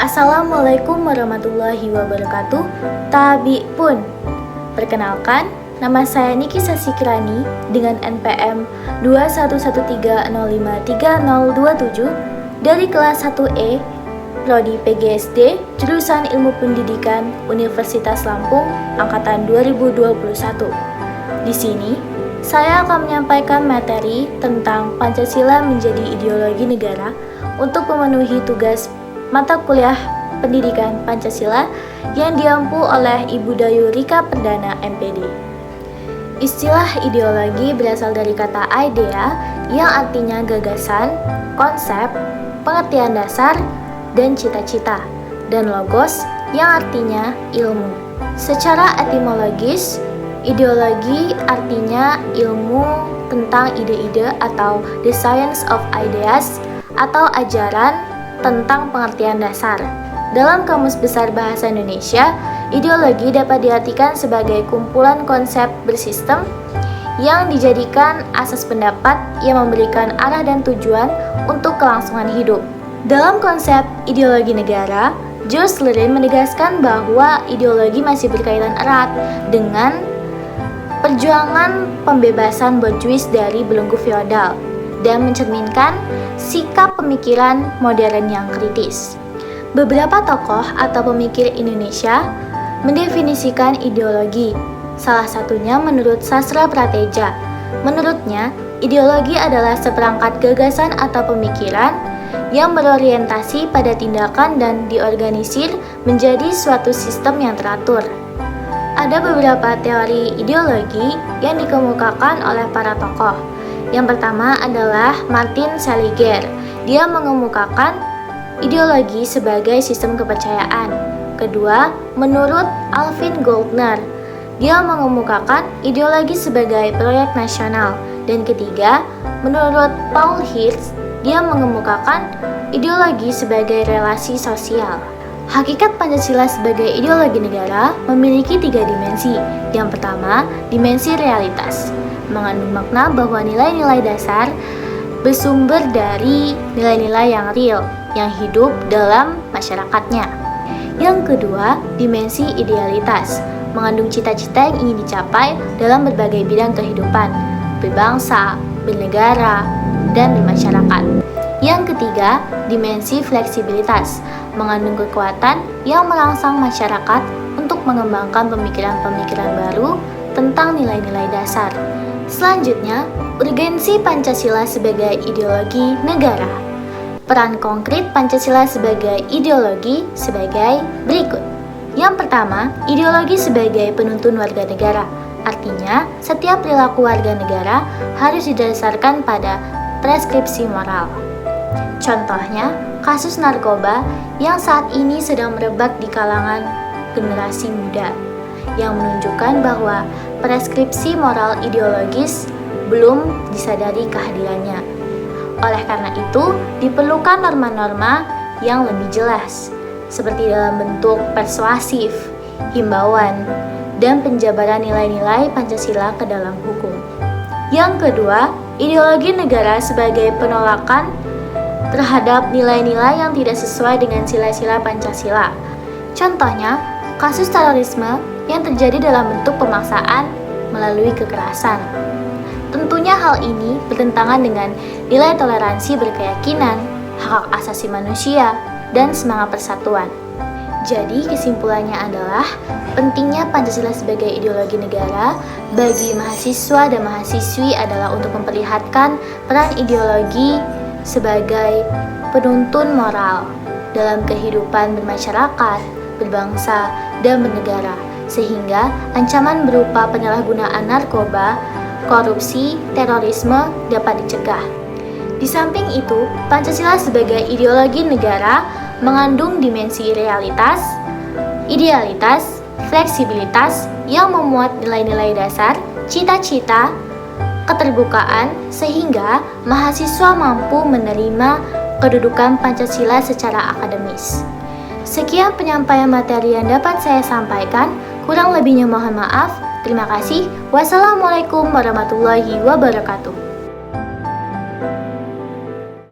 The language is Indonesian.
Assalamualaikum warahmatullahi wabarakatuh. Tabi pun. Perkenalkan, nama saya Niki Sasikrani dengan NPM 2113053027 dari kelas 1E Prodi PGSD jurusan Ilmu Pendidikan Universitas Lampung angkatan 2021. Di sini, saya akan menyampaikan materi tentang Pancasila menjadi ideologi negara untuk memenuhi tugas mata kuliah pendidikan Pancasila yang diampu oleh Ibu Dayu Rika Perdana MPD. Istilah ideologi berasal dari kata idea yang artinya gagasan, konsep, pengertian dasar, dan cita-cita, dan logos yang artinya ilmu. Secara etimologis, ideologi artinya ilmu tentang ide-ide atau the science of ideas atau ajaran tentang pengertian dasar. Dalam Kamus Besar Bahasa Indonesia, ideologi dapat diartikan sebagai kumpulan konsep bersistem yang dijadikan asas pendapat yang memberikan arah dan tujuan untuk kelangsungan hidup. Dalam konsep ideologi negara, Jules Leren menegaskan bahwa ideologi masih berkaitan erat dengan perjuangan pembebasan borjuis dari belenggu feodal dan mencerminkan sikap pemikiran modern yang kritis. Beberapa tokoh atau pemikir Indonesia mendefinisikan ideologi, salah satunya menurut Sastra Prateja. Menurutnya, ideologi adalah seperangkat gagasan atau pemikiran yang berorientasi pada tindakan dan diorganisir menjadi suatu sistem yang teratur. Ada beberapa teori ideologi yang dikemukakan oleh para tokoh. Yang pertama adalah Martin Seligger. Dia mengemukakan ideologi sebagai sistem kepercayaan. Kedua, menurut Alvin Goldner, dia mengemukakan ideologi sebagai proyek nasional. Dan ketiga, menurut Paul Hirsch, dia mengemukakan ideologi sebagai relasi sosial. Hakikat Pancasila sebagai ideologi negara memiliki 3 dimensi. Yang pertama, dimensi realitas, mengandung makna bahwa nilai-nilai dasar bersumber dari nilai-nilai yang real, yang hidup dalam masyarakatnya. Yang kedua, dimensi idealitas, mengandung cita-cita yang ingin dicapai dalam berbagai bidang kehidupan, berbangsa, bernegara, dan bermasyarakat. Yang ketiga, dimensi fleksibilitas, mengandung kekuatan yang merangsang masyarakat untuk mengembangkan pemikiran-pemikiran baru tentang nilai-nilai dasar. Selanjutnya, urgensi Pancasila sebagai ideologi negara. Peran konkret Pancasila sebagai ideologi sebagai berikut. Yang pertama, ideologi sebagai penuntun warga negara. Artinya, setiap perilaku warga negara harus didasarkan pada preskripsi moral. Contohnya, kasus narkoba yang saat ini sedang merebak di kalangan generasi muda, yang menunjukkan bahwa preskripsi moral ideologis belum disadari kehadirannya. Oleh karena itu, diperlukan norma-norma yang lebih jelas, seperti dalam bentuk persuasif, himbauan, dan penjabaran nilai-nilai Pancasila ke dalam hukum. Yang kedua, ideologi negara sebagai penolakan terhadap nilai-nilai yang tidak sesuai dengan sila-sila Pancasila. Contohnya, kasus terorisme yang terjadi dalam bentuk pemaksaan melalui kekerasan. Tentunya hal ini bertentangan dengan nilai toleransi berkeyakinan, hak asasi manusia, dan semangat persatuan. Jadi kesimpulannya adalah pentingnya Pancasila sebagai ideologi negara bagi mahasiswa dan mahasiswi adalah untuk memperlihatkan peran ideologi sebagai penuntun moral dalam kehidupan bermasyarakat, berbangsa, dan bernegara, sehingga ancaman berupa penyalahgunaan narkoba, korupsi, terorisme dapat dicegah. Di samping itu, Pancasila sebagai ideologi negara mengandung dimensi realitas, idealitas, fleksibilitas yang memuat nilai-nilai dasar, cita-cita, keterbukaan, sehingga mahasiswa mampu menerima kedudukan Pancasila secara akademis. Sekian penyampaian materi yang dapat saya sampaikan, kurang lebihnya mohon maaf. Terima kasih. Wassalamualaikum warahmatullahi wabarakatuh.